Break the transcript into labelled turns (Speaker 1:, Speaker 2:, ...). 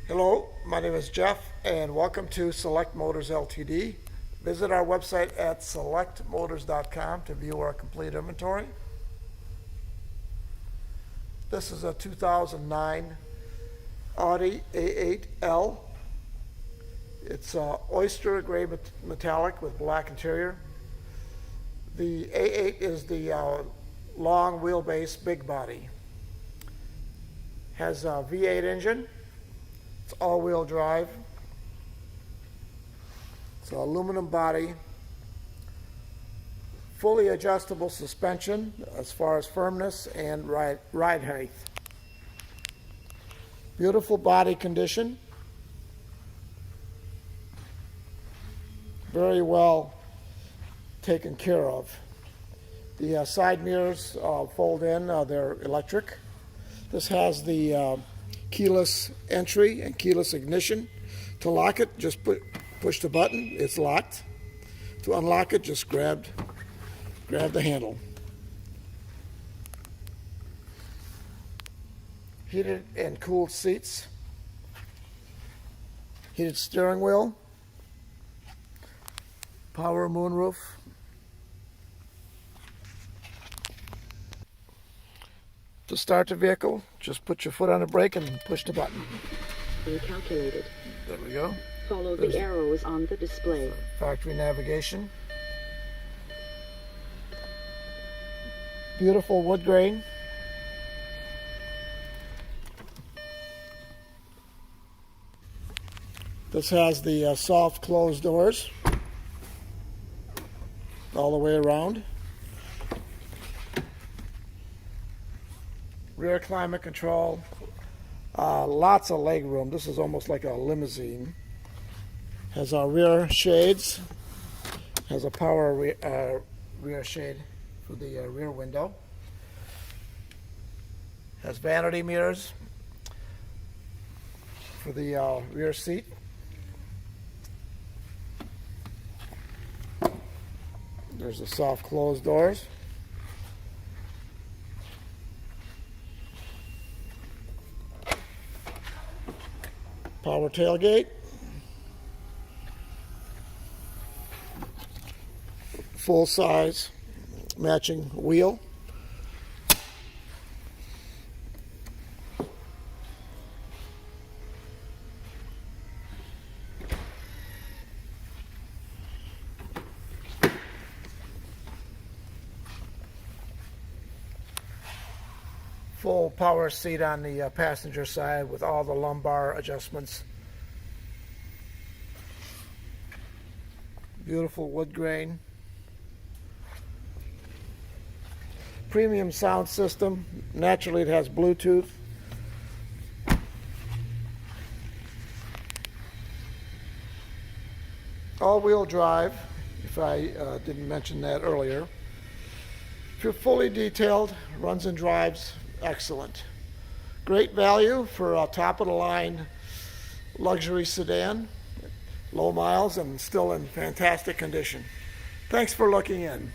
Speaker 1: Hello, my name is Jeff, and welcome to Select Motors Ltd. Visit our website at selectmotors.com to view our complete inventory. This is a 2009 Audi A8-L. It's Oyster Grey Metallic with black interior. The A8 is the long wheelbase big body. Has a V8 engine. It's all-wheel drive. It's an aluminum body. Fully adjustable suspension as far as firmness and ride height. Beautiful body condition. Very well taken care of. The side mirrors fold in. They're electric. This has the keyless entry and keyless ignition. To lock it, just push the button. It's locked. To unlock it, just grab the handle. Heated and cooled seats. Heated steering wheel. Power moonroof. To start the vehicle, just put your foot on the brake and push the button.
Speaker 2: Calculated.
Speaker 1: There we go.
Speaker 2: Follow the arrows on the display.
Speaker 1: Factory navigation. Beautiful wood grain. This has the soft closed doors all the way around. Rear climate control. Lots of leg room. This is almost like a limousine. Has our rear shades. Has a power rear shade for the rear window. Has vanity mirrors for the rear seat. There's the soft closed doors. Power tailgate. Full size matching wheel. Full power seat on the passenger side with all the lumbar adjustments. Beautiful wood grain. Premium sound system. Naturally it has Bluetooth. All-wheel drive, if I didn't mention that earlier. If you're fully detailed, runs and drives excellent. Great value for a top-of-the-line luxury sedan. Low miles and still in fantastic condition. Thanks for looking in.